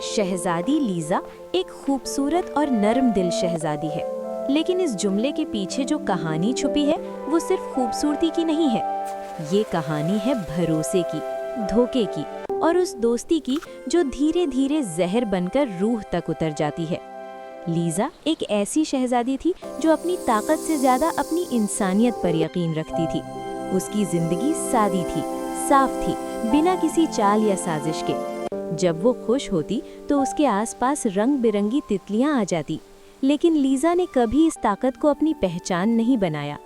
शहजादी Lisa एक खूबसूरत और नरम दिल शहजादी है, लेकिन इस जुमले के पीछे जो कहानी छुपी है वो सिर्फ खूबसूरती की नहीं है। ये कहानी है भरोसे की, धोखे की और उस दोस्ती की जो धीरे धीरे जहर बनकर रूह तक उतर जाती है। लीज़ा एक ऐसी शहजादी थी जो अपनी ताकत से ज़्यादा अपनी इंसानियत पर यकीन रखती थी। उसकी ज़िंदगी सादी थी, साफ थी, बिना किसी चाल या साजिश के। जब वो खुश होती तो उसके आसपास रंग बिरंगी तितलियां आ जाती, लेकिन लीज़ा ने कभी इस ताकत को अपनी पहचान नहीं बनाया।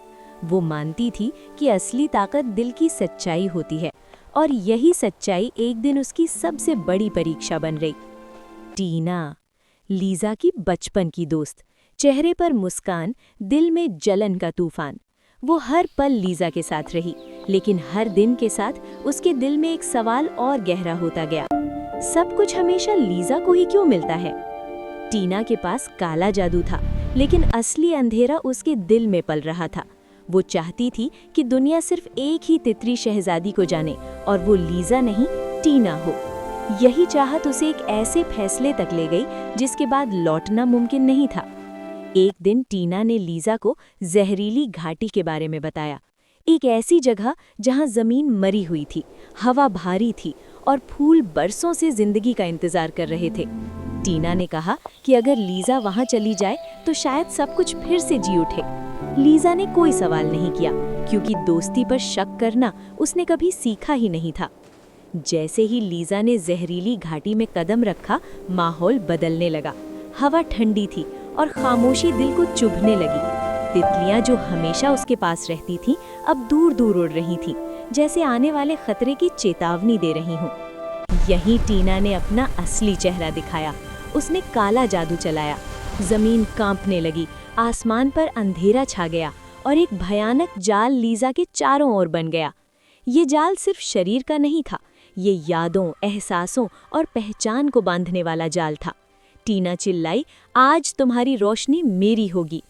वो मानती थी कि असली ताकत दिल की सच्चाई होती है, और यही सच्चाई एक दिन उसकी सबसे बड़ी परीक्षा बन गई। टीना, लीज़ा की बचपन की दोस्त, चेहरे पर मुस्कान, दिल में जलन का तूफान। वो हर पल लीज़ा के साथ रही, लेकिन हर दिन के साथ उसके दिल में एक सवाल और गहरा होता गया। सब कुछ हमेशा लीज़ा को ही क्यों मिलता है? टीना के पास काला जादू था, लेकिन असली अंधेरा उसके दिल में पल रहा था। वो चाहती थी कि दुनिया सिर्फ एक ही तितली शहजादी को जाने, और वो लीज़ा नहीं, टीना हो। यही चाहत उसे एक ऐसे फैसले तक ले गई जिसके बाद लौटना मुमकिन नहीं था। एक दिन टीना ने लीज़ा को जहरीली घाटी के बारे में बताया, एक ऐसी जगह जहां जमीन मरी हुई थी, हवा भारी थी और फूल बरसों से जिंदगी का इंतजार कर रहे थे। टीना ने कहा कि अगर लीज़ा वहां चली जाए तो शायद सब कुछ फिर से जी उठे। लीज़ा ने कोई सवाल नहीं किया, क्योंकि दोस्ती पर शक करना उसने कभी सीखा ही नहीं था। जैसे ही लीज़ा ने जहरीली घाटी में कदम रखा, माहौल बदलने लगा। हवा ठंडी थी और खामोशी दिल को चुभने लगी। तितलियां जो हमेशा उसके पास रहती थीं, अब दूर दूर उड़ रही थीं, जैसे आने वाले खतरे की चेतावनी दे रही हूँ। यहीं टीना ने अपना असली चेहरा दिखाया। उसने काला जादू चलाया। जमीन कांपने लगी, आसमान पर अंधेरा छा गया और एक भयानक जाल लीज़ा के चारों ओर बन गया। ये जाल सिर्फ शरीर का नहीं था, ये यादों, एहसासों और पहचान को बांधने वाला जाल था। टीना चिल्लाई, आज तुम्हारी रोशनी मेरी होगी।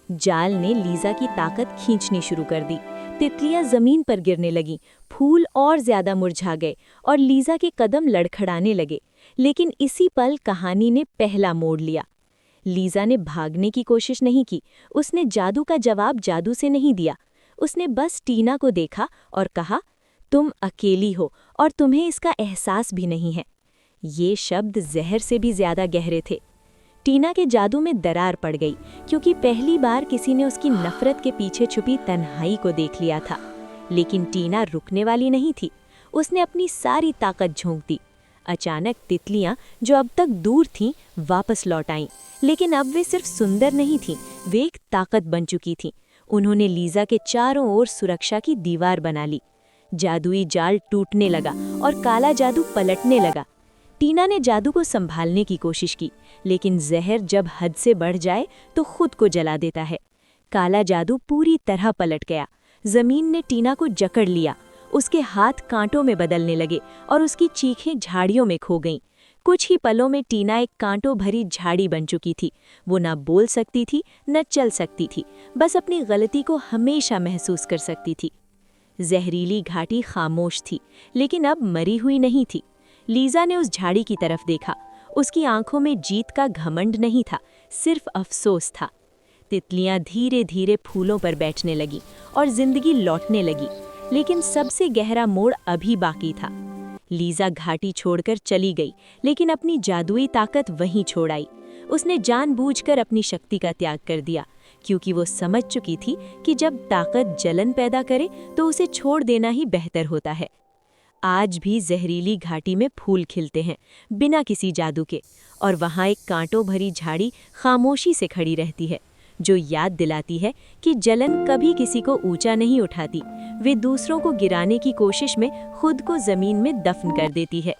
जाल ने लीज़ा की ताकत खींचनी शुरू कर दी। तितलियां जमीन पर गिरने लगीं, फूल और ज्यादा मुरझा गए और लीज़ा के कदम लड़खड़ाने लगे। लेकिन इसी पल कहानी ने पहला मोड़ लिया। लीज़ा ने भागने की कोशिश नहीं की, उसने जादू का जवाब जादू से नहीं दिया। उसने बस टीना को देखा और कहा, तुम अकेली हो और तुम्हें इसका एहसास भी नहीं है। ये शब्द जहर से भी ज्यादा गहरे थे। टीना के जादू में दरार पड़ गई, क्योंकि पहली बार किसी ने उसकी नफरत के पीछे छुपी तन्हाई को देख लिया था। लेकिन टीना रुकने वाली नहीं थी। उसने अपनी सारी ताकत झोंक दी। अचानक तितलियां जो अब तक दूर थीं, वापस लौट आईं। लेकिन अब वे सिर्फ सुंदर नहीं थीं, वे एक ताकत बन चुकी थीं। उन्होंने लीज़ा के चारों ओर सुरक्षा की दीवार बना ली। जादुई जाल टूटने लगा और काला जादू पलटने लगा। टीना ने जादू को संभालने की कोशिश की, लेकिन जहर जब हद से बढ़ जाए तो खुद को जला देता है। काला जादू पूरी तरह पलट गया। जमीन ने टीना को जकड़ लिया। उसके हाथ कांटों में बदलने लगे और उसकी चीखें झाड़ियों में खो गईं। कुछ ही पलों में टीना एक कांटों भरी झाड़ी बन चुकी थी। वो न बोल सकती थी, न चल सकती थी, बस अपनी गलती को हमेशा महसूस कर सकती थी। जहरीली घाटी खामोश थी, लेकिन अब मरी हुई नहीं थी। लीज़ा ने उस झाड़ी की तरफ देखा। उसकी आंखों में जीत का घमंड नहीं था, सिर्फ अफसोस था। तितलियां धीरे धीरे फूलों पर बैठने लगी और जिंदगी लौटने लगी, लेकिन सबसे गहरा मोड़ अभी बाकी था। लीज़ा घाटी छोड़कर चली गई, लेकिन अपनी जादुई ताकत वहीं छोड़ आई। उसने जानबूझकर अपनी शक्ति का त्याग कर दिया, क्योंकि वो समझ चुकी थी कि जब ताकत जलन पैदा करे तो उसे छोड़ देना ही बेहतर होता है। आज भी जहरीली घाटी में फूल खिलते हैं, बिना किसी जादू के, और वहाँ एक कांटों भरी झाड़ी खामोशी से खड़ी रहती है, जो याद दिलाती है कि जलन कभी किसी को ऊंचा नहीं उठाती, वे दूसरों को गिराने की कोशिश में खुद को जमीन में दफन कर देती है।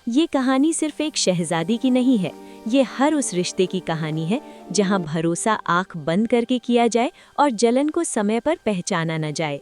ये कहानी सिर्फ एक शहजादी की नहीं है, ये हर उस रिश्ते की कहानी है जहाँ भरोसा आँख बंद करके किया जाए और जलन को समय पर पहचाना न जाए।